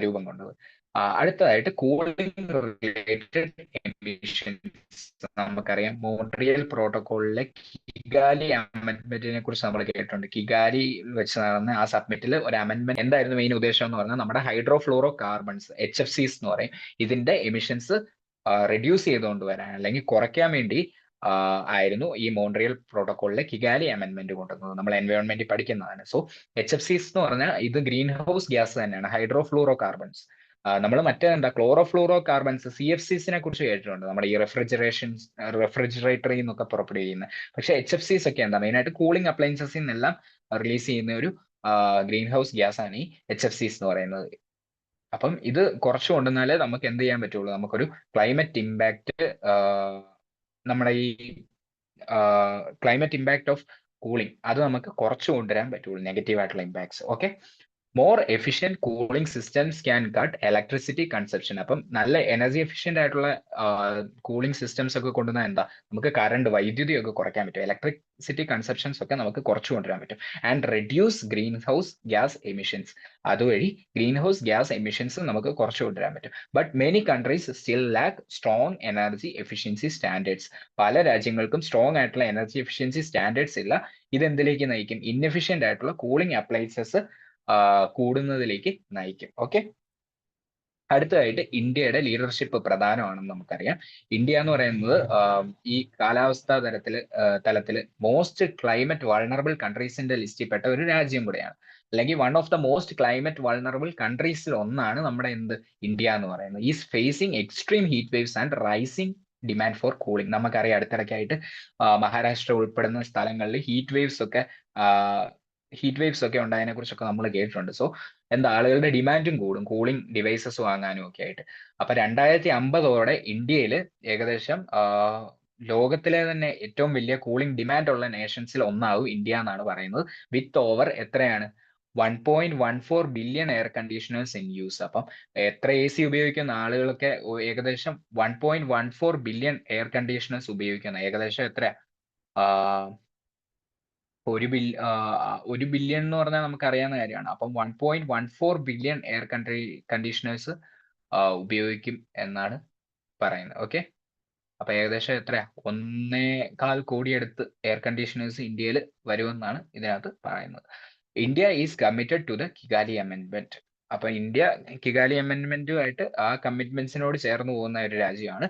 രൂപം കൊണ്ടത്. അടുത്തതായിട്ട് കൂളിംഗ് റിലേറ്റഡ് എമിഷൻസ്. നമുക്കറിയാം മോൺട്രിയൽ പ്രോട്ടോകോളിലെ കിഗാലി അമെന്റ്മെന്റിനെ കുറിച്ച് നമ്മൾ കേട്ടിട്ടുണ്ട്. കിഗാലി വെച്ച് നടന്ന ആ സബ്മിറ്റിൽ ഒരു അമെന്റ്മെന്റ് എന്തായിരുന്നു മെയിൻ ഉദ്ദേശം എന്ന് പറഞ്ഞാൽ നമ്മുടെ ഹൈഡ്രോഫ്ലൂറോ കാർബൺസ് HFCs എന്ന് പറയും, ഇതിന്റെ എമിഷൻസ് റെഡ്യൂസ് ചെയ്തുകൊണ്ട് വരാൻ അല്ലെങ്കിൽ കുറയ്ക്കാൻ വേണ്ടി ആയിരുന്നു ഈ മോൺട്രിയൽ പ്രോട്ടോകോളിലെ കിഗാലി അമെന്റ്മെന്റ് കൊണ്ടുവന്നത്. നമ്മൾ എൻവയോൺമെന്റ് പഠിക്കുന്നതാണ്. സോ HFCs എന്ന് പറഞ്ഞാൽ ഇത് ഗ്രീൻ ഹൗസ് ഗ്യാസ് തന്നെയാണ്, ഹൈഡ്രോഫ്ലൂറോ കാർബൺസ്. നമ്മൾ മറ്റേ ക്ലോറോഫ്ലൂറോ കാർബൺസ് CFCs കുറിച്ച് കേട്ടിട്ടുണ്ട്, നമ്മുടെ ഈ റെഫ്രിജറേറ്ററി എന്നൊക്കെ പുറപ്പെടു ചെയ്യുന്ന. പക്ഷെ HFCs ഒക്കെ എന്താ മെയിനായിട്ട് കൂളിംഗ് അപ്ലയൻസസിൽ നിന്നെല്ലാം റിലീസ് ചെയ്യുന്ന ഒരു ഗ്രീൻ ഹൗസ് ഗ്യാസ് ആണ് ഈ HFCs എന്ന് പറയുന്നത്. അപ്പം ഇത് കുറച്ച് കൊണ്ടുവന്നാലേ നമുക്ക് എന്ത് ചെയ്യാൻ പറ്റുള്ളൂ, നമുക്കൊരു ക്ലൈമറ്റ് ഇമ്പാക്റ്റ് നമ്മുടെ ഈ ക്ലൈമറ്റ് ഇമ്പാക്ട് ഓഫ് കൂളിംഗ് അത് നമുക്ക് കുറച്ച് കൊണ്ടുവരാൻ പറ്റുള്ളൂ, നെഗറ്റീവ് ആയിട്ടുള്ള impacts. Okay, more efficient cooling systems can cut electricity consumption. അപ്പം നല്ല എനർജി എഫിഷ്യന്റ് ആയിട്ടുള്ള കൂളിംഗ് സിസ്റ്റംസ് ഒക്കെ കൊണ്ടുവന്നാൽ എന്താ, നമുക്ക് കറണ്ട് വൈദ്യുതി ഒക്കെ കുറയ്ക്കാൻ പറ്റും, ഇലക്ട്രിസിറ്റി കൺസപ്ഷൻസ് ഒക്കെ നമുക്ക് കുറച്ചു കൊണ്ടുവരാൻ പറ്റും. And reduce greenhouse gas emissions, അതുവഴി ഗ്രീൻ ഹൗസ് ഗ്യാസ് എമിഷൻസ് നമുക്ക് കുറച്ചു കൊണ്ടുവരാൻ പറ്റും. But many countries still lack strong energy efficiency standards. പല രാജ്യങ്ങൾക്കും സ്ട്രോങ് ആയിട്ടുള്ള എനർജി എഫിഷ്യൻസി സ്റ്റാൻഡേർഡ്സ് ഇല്ല. ഇതെന്തിലേക്ക് നയിക്കും, ഇൻഎഫിഷ്യന്റ് ആയിട്ടുള്ള കൂളിംഗ് അപ്ലയൻസസ് കൂടുന്നതിലേക്ക് നയിക്കും. ഓക്കെ, അടുത്തതായിട്ട് ഇന്ത്യയുടെ ലീഡർഷിപ്പ് പ്രധാനമാണെന്ന് നമുക്കറിയാം. ഇന്ത്യ എന്ന് പറയുന്നത് ഈ കാലാവസ്ഥാ തലത്തില് മോസ്റ്റ് ക്ലൈമറ്റ് വൾണറബിൾ കൺട്രീസിന്റെ ലിസ്റ്റിൽ പെട്ട ഒരു രാജ്യം കൂടെയാണ്, അല്ലെങ്കിൽ one of the most climate vulnerable കൺട്രീസിൽ ഒന്നാണ് നമ്മുടെ ഇന്ത്യ എന്ന് പറയുന്നത്. Is facing extreme heat waves and rising demand for cooling. നമുക്കറിയാം അടുത്തിടയ്ക്കായിട്ട് മഹാരാഷ്ട്ര ഉൾപ്പെടുന്ന സ്ഥലങ്ങളിൽ ഹീറ്റ് വേവ്സ് ഒക്കെ ഉണ്ടായതിനെ കുറിച്ചൊക്കെ നമ്മൾ കേട്ടിട്ടുണ്ട്. സോ ആളുകളുടെ ഡിമാൻഡും കൂടും കൂളിംഗ് ഡിവൈസസ് വാങ്ങാനും ഒക്കെ ആയിട്ട്. അപ്പൊ 2050 ഇന്ത്യയിൽ ഏകദേശം ലോകത്തിലെ തന്നെ ഏറ്റവും വലിയ കൂളിംഗ് ഡിമാൻഡ് ഉള്ള നേഷൻസിൽ ഒന്നാവും ഇന്ത്യ എന്നാണ് പറയുന്നത്. വിത്ത് ഓവർ എത്രയാണ് 1.14 billion air conditioners in use. അപ്പം എത്ര AC ഉപയോഗിക്കുന്ന ആളുകളൊക്കെ ഏകദേശം 1.14 ബില്യൺ എയർ കണ്ടീഷണേഴ്സ് ഉപയോഗിക്കുന്ന, ഏകദേശം എത്ര ഒരു ബില്യൺ എന്ന് പറഞ്ഞാൽ നമുക്ക് അറിയാവുന്ന കാര്യമാണ്. അപ്പം 1.14 ബില്യൺ എയർ കണ്ടീഷണേഴ്സ് ഉപയോഗിക്കും എന്നാണ് പറയുന്നത്. ഓക്കെ, അപ്പൊ ഏകദേശം എത്ര 1.25 കോടി അടുത്ത് എയർ കണ്ടീഷണേഴ്സ് ഇന്ത്യയിൽ വരുമെന്നാണ് ഇതിനകത്ത് പറയുന്നത്. India is committed to the Kigali amendment. അപ്പൊ ഇന്ത്യ കിഗാലി അമെന്റ്മെന്റുമായിട്ട് ആ കമ്മിറ്റ്മെന്റ്സിനോട് ചേർന്ന് പോകുന്ന ഒരു രാജ്യമാണ്.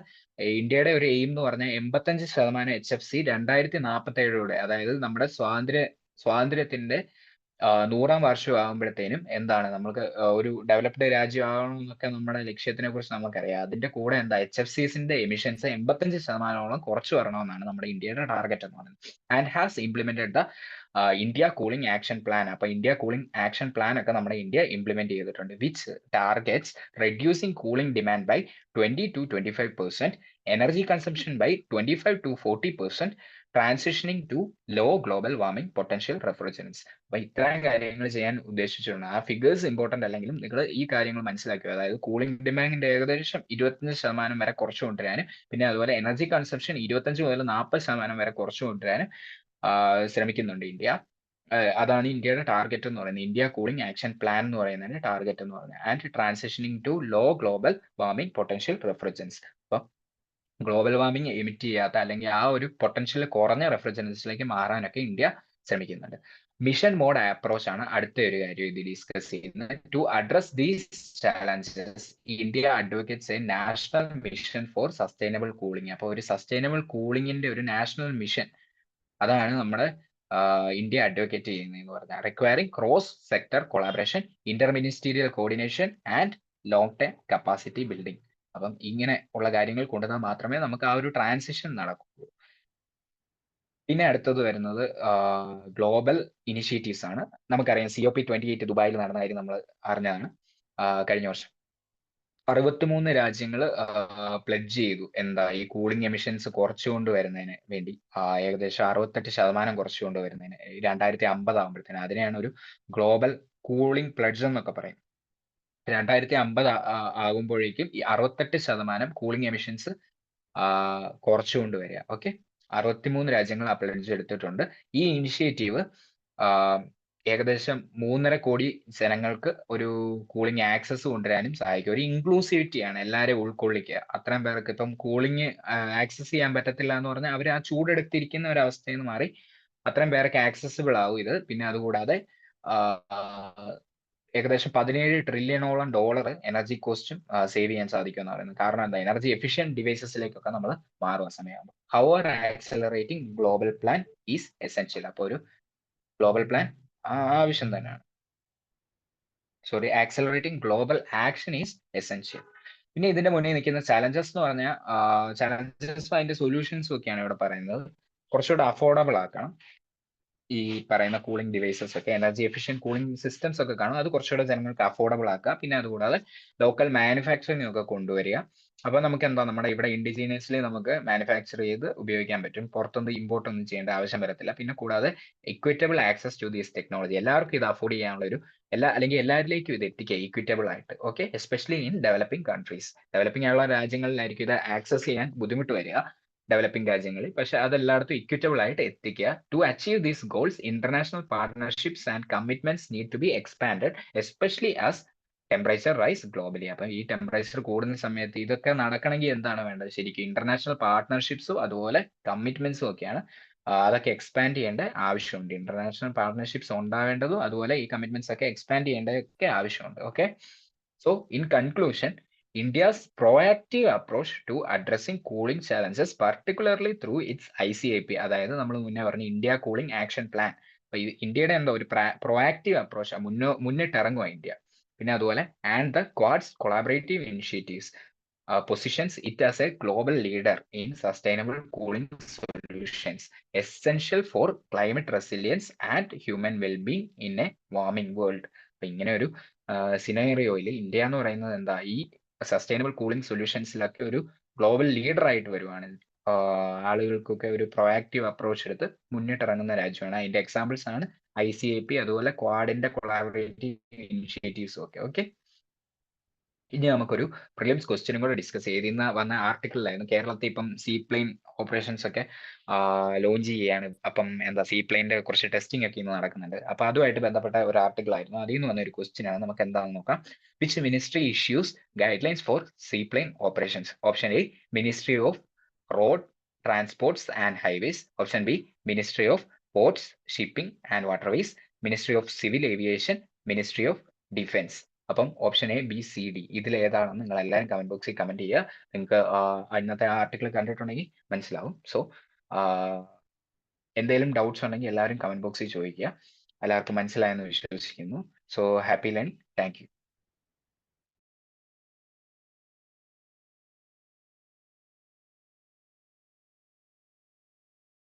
ഇന്ത്യയുടെ ഒരു എയിം എന്ന് പറഞ്ഞാൽ 85% HFC 2047 അതായത് നമ്മുടെ സ്വാതന്ത്ര്യത്തിന്റെ 100ാം വർഷം ആകുമ്പോഴത്തേനും നമ്മൾക്ക് ഒരു ഡെവലപ്ഡ് രാജ്യമാകണമെന്നൊക്കെ നമ്മുടെ ലക്ഷ്യത്തിനെ കുറിച്ച് നമുക്കറിയാം. അതിന്റെ കൂടെ HFCസിന്റെ എമിഷൻസ് 85% കുറച്ചു വരണമെന്നാണ് നമ്മുടെ ഇന്ത്യയുടെ ടാർഗറ്റ് എന്ന് പറയുന്നത്. And has implemented the India cooling action plan. അപ്പൊ ഇന്ത്യ കൂളിംഗ് ആക്ഷൻ പ്ലാൻ ഒക്കെ നമ്മുടെ ഇന്ത്യ ഇംപ്ലിമെന്റ് ചെയ്തിട്ടുണ്ട്, which targets reducing cooling demand by 20 to 25%, energy consumption by 25 to 40%, transitioning to low global warming potential refrigerants. അപ്പൊ ഇത്തരം കാര്യങ്ങൾ ചെയ്യാൻ ഉദ്ദേശിച്ചിട്ടുണ്ട്. ആ figures important അല്ലെങ്കിലും നിങ്ങൾ ഈ കാര്യങ്ങൾ മനസ്സിലാക്കുക. അതായത് കൂളിംഗ് ഡിമാൻഡിന്റെ ഏകദേശം 25% വരെ കുറച്ചു കൊണ്ടുവരാനും, പിന്നെ അതുപോലെ എനർജി കൺസംഷൻ 25 മുതൽ 40% വരെ കുറച്ചു കൊണ്ടുവരാനും ശ്രമിക്കുന്നുണ്ട് ഇന്ത്യ. അതാണ് ഇന്ത്യയുടെ ടാർഗറ്റ് എന്ന് പറയുന്നത്. ഇന്ത്യ കൂളിംഗ് ആക്ഷൻ പ്ലാൻ എന്ന് പറയുന്നതിന്റെ ടാർഗറ്റ് എന്ന് പറയുന്നത്. And transitioning to low global warming potential refrigerants. അപ്പൊ ഗ്ലോബൽ വാർമിംഗ് എമിറ്റ് ചെയ്യാത്ത അല്ലെങ്കിൽ ആ ഒരു പൊട്ടൻഷ്യൽ കുറഞ്ഞ റെഫ്രിജറൻസിലേക്ക് മാറാനൊക്കെ ഇന്ത്യ ശ്രമിക്കുന്നുണ്ട്. മിഷൻ മോഡ് അപ്രോച്ച് ആണ് അടുത്ത ഒരു കാര്യം ഇത് ഡിസ്കസ് ചെയ്യുന്നത്. To address these challenges India advocates a national mission for sustainable cooling. അപ്പൊ ഒരു സസ്റ്റൈനബിൾ കൂളിംഗിന്റെ ഒരു നാഷണൽ മിഷൻ അതാണ് നമ്മുടെ ഇന്ത്യ അഡ്വക്കേറ്റ് ചെയ്യുന്നതെന്ന് പറഞ്ഞാൽ. Requiring cross sector collaboration, Inter ministerial coordination and long term capacity building. അപ്പം ഇങ്ങനെ ഉള്ള കാര്യങ്ങൾ കൊണ്ടുവന്നാൽ മാത്രമേ നമുക്ക് ആ ഒരു ട്രാൻസിഷൻ നടക്കൂ. പിന്നെ അടുത്തത് വരുന്നത് ഗ്ലോബൽ ഇനിഷ്യേറ്റീവ്സ് ആണ്. നമുക്കറിയാം COP28 ദുബായിൽ നടന്ന കാര്യം നമ്മൾ അറിഞ്ഞതാണ് കഴിഞ്ഞ വർഷം. 63 രാജ്യങ്ങൾ പ്ലെഡ്ജ് ചെയ്തു ഈ കൂളിംഗ് എമിഷൻസ് കുറച്ചുകൊണ്ട് വരുന്നതിന് വേണ്ടി, ഏകദേശം 68% കുറച്ചുകൊണ്ട് വരുന്നതിന് 2050 ആകുമ്പോഴത്തേന്. അതിനെയാണ് ഒരു ഗ്ലോബൽ കൂളിംഗ് പ്ലെഡ്ജ് എന്നൊക്കെ പറയും. 2050 ആകുമ്പോഴേക്കും ഈ 68% കൂളിംഗ് എമിഷൻസ് കുറച്ചുകൊണ്ട് വരിക. ഓക്കെ, 63 രാജ്യങ്ങൾ ആ പ്ലെഡ്ജ് എടുത്തിട്ടുണ്ട്. ഈ ഇനിഷ്യേറ്റീവ് ഏകദേശം 3.5 കോടി ജനങ്ങൾക്ക് ഒരു കൂളിംഗ് ആക്സസ് കൊണ്ടുവരാനും സഹായിക്കും. ഒരു ഇൻക്ലൂസിവിറ്റിയാണ്, എല്ലാവരെയും ഉൾക്കൊള്ളിക്കുക. അത്രയും പേർക്ക് ഇപ്പം കൂളിംഗ് ആക്സസ് ചെയ്യാൻ പറ്റത്തില്ല എന്ന് പറഞ്ഞാൽ അവർ ആ ചൂടെടുത്തിരിക്കുന്ന ഒരു അവസ്ഥയിൽ നിന്ന് മാറി അത്രയും പേർക്ക് ആക്സസിബിൾ ആവും ഇത്. പിന്നെ അതുകൂടാതെ ഏകദേശം $17 ട്രില്യണോളം എനർജി കോസ്റ്റും സേവ് ചെയ്യാൻ സാധിക്കും എന്ന് പറയുന്നത്. കാരണം എന്താ, എനർജി എഫിഷ്യന്റ് ഡിവൈസസിലേക്കൊക്കെ നമ്മൾ മാറുന്ന സമയമാകുമ്പോൾ. However accelerating global plan is essential. അപ്പോൾ ഒരു ഗ്ലോബൽ പ്ലാൻ ആവശ്യം തന്നെയാണ്. Accelerating global action is essential. പിന്നെ ഇതിന്റെ മുന്നേ നിൽക്കുന്ന ചലഞ്ചസ് എന്ന് പറഞ്ഞാൽ ചലഞ്ചസ് അതിന്റെ സൊല്യൂഷൻസും ഒക്കെയാണ് ഇവിടെ പറയുന്നത്. കുറച്ചുകൂടെ അഫോർഡബിൾ ആക്കണം ഈ പറയുന്ന കൂളിംഗ് ഡിവൈസസ് ഒക്കെ. എനർജി എഫിഷ്യന്റ് കൂളിംഗ് സിസ്റ്റംസ് ഒക്കെ കാണും, അത് കുറച്ചുകൂടെ ജനങ്ങൾക്ക് അഫോർഡബിൾ ആക്കുക. പിന്നെ അതുകൂടാതെ ലോക്കൽ മാനുഫാക്ചറിങ് ഒക്കെ കൊണ്ടുവരിക. അപ്പൊ നമുക്ക് എന്താ, നമ്മുടെ ഇവിടെ ഇൻഡിജീനിയസ്ലി നമുക്ക് മാനുഫാക്ചർ ചെയ്ത് ഉപയോഗിക്കാൻ പറ്റും. പുറത്തുനിന്ന് ഇമ്പോർട്ട് ഒന്നും ചെയ്യേണ്ട ആവശ്യം വരത്തില്ല. പിന്നെ കൂടാതെ equitable access to this technology, എല്ലാവർക്കും ഇത് അഫോർഡ് ചെയ്യാനുള്ള ഒരു അല്ലെങ്കിൽ എല്ലാവരിലേക്കും ഇത് എത്തിക്കുക ഇക്വിറ്റബിൾ ആയിട്ട്. Okay, especially in developing countries. Developing ആയുള്ള രാജ്യങ്ങളിലായിരിക്കും ഇത് ആക്സസ് ചെയ്യാൻ ബുദ്ധിമുട്ട് വരിക, ഡെവലപ്പിംഗ് രാജ്യങ്ങളിൽ. പക്ഷെ അതെല്ലായിടത്തും ഇക്വിറ്റബിൾ ആയിട്ട് എത്തിക്കുക. To achieve these goals, international partnerships and commitments need to be expanded, especially as temperature rise globally. അപ്പൊ ഈ ടെമ്പറേച്ചർ കൂടുന്ന സമയത്ത് ഇതൊക്കെ നടക്കണമെങ്കിൽ എന്താണ് വേണ്ടത്, ശരിക്കും ഇന്റർനാഷണൽ പാർട്ട്ണർഷിപ്സും അതുപോലെ കമ്മിറ്റ്മെന്റ്സും ഒക്കെയാണ്. അതൊക്കെ എക്സ്പാൻഡ് ചെയ്യേണ്ട ആവശ്യമുണ്ട്. ഇന്റർനാഷണൽ പാർട്ട്ണർഷിപ്സ് ഉണ്ടാവേണ്ടതും അതുപോലെ ഈ കമ്മിറ്റ്മെന്റ്സ് ഒക്കെ എക്സ്പാൻഡ് ചെയ്യേണ്ടതൊക്കെ ആവശ്യമുണ്ട്. Okay, so in conclusion, India's proactive approach to addressing cooling challenges, particularly through its ICAP, അതായത് നമ്മൾ മുന്നേ പറഞ്ഞ ഇന്ത്യ കൂളിംഗ് ആക്ഷൻ പ്ലാൻ. അപ്പൊ ഇന്ത്യയുടെ എന്താ ഒരു പ്രൊആക്റ്റീവ് അപ്രോച്ച്, മുന്നിട്ടിറങ്ങുക ഇന്ത്യ. പിന്നെ അതുപോലെ and the quads collaborative initiatives positions it as a global leader in sustainable cooling solutions, essential for climate resilience and human well-being in a warming world. അപ്പൊ ഇങ്ങനെ ഒരു സിനേറിയോയിൽ India എന്ന് പറയുന്നത് എന്താ, ഈ സസ്റ്റൈനബിൾ കൂളിംഗ് സൊല്യൂഷൻസിലൊക്കെ ഒരു ഗ്ലോബൽ ലീഡർ ആയിട്ട് വരുവാണ്. ആളുകൾക്കൊക്കെ ഒരു പ്രൊആക്റ്റീവ് അപ്രോച്ച് എടുത്ത് മുന്നിട്ടിറങ്ങുന്ന രാജ്യമാണ്. അതിന്റെ എക്സാമ്പിൾസ് ആണ് ICAP, അതുപോലെ ക്വാഡിന്റെ കൊളാബറേറ്റീവ് ഇനിഷ്യേറ്റീവ്സും ഒക്കെ. ഓക്കെ, ഇനി നമുക്കൊരു പ്രിലിംസ് ക്വസ്റ്റ്യനും കൂടെ ഡിസ്കസ് ചെയ്ത് ഇന്ന് വന്ന ആർട്ടിക്കിളിലായിരുന്നു കേരളത്തിൽ ഇപ്പം സീപ്ലെയിൻ ഓപ്പറേഷൻസ് ഒക്കെ ലോഞ്ച് ചെയ്യാണ്. അപ്പം എന്താ, സീപ്ലെയിന്റെ കുറച്ച് ടെസ്റ്റിംഗ് ഒക്കെ ഇന്ന് നടക്കുന്നുണ്ട്. അപ്പൊ അതുമായിട്ട് ബന്ധപ്പെട്ട ഒരു ആർട്ടിക്കിൾ ആയിരുന്നു. അതിൽ നിന്ന് വന്ന ഒരു ക്വസ്റ്റ്യൻ ആണ്, നമുക്ക് എന്താണെന്ന് നോക്കാം. Which ministry issues guidelines for seaplane operations? Option A ministry of road transports and highways. Option B ministry of ports shipping and waterways. Ministry of civil aviation. Ministry of defence. അപ്പം option A, B, C, D ഇതിൽ ഏതാണെന്ന് നിങ്ങൾ എല്ലാവരും comment ബോക്സിൽ comment ചെയ്യുക. നിങ്ങൾക്ക് ഇന്നത്തെ article കണ്ടിട്ടുണ്ടെങ്കിൽ മനസ്സിലാവും. സോ എന്തെങ്കിലും ഡൗട്ട്സ് ഉണ്ടെങ്കിൽ എല്ലാവരും കമന്റ് ബോക്സിൽ ചോദിക്കുക. എല്ലാവർക്കും മനസ്സിലായെന്ന് വിശ്വസിക്കുന്നു. So happy learning. Thank you.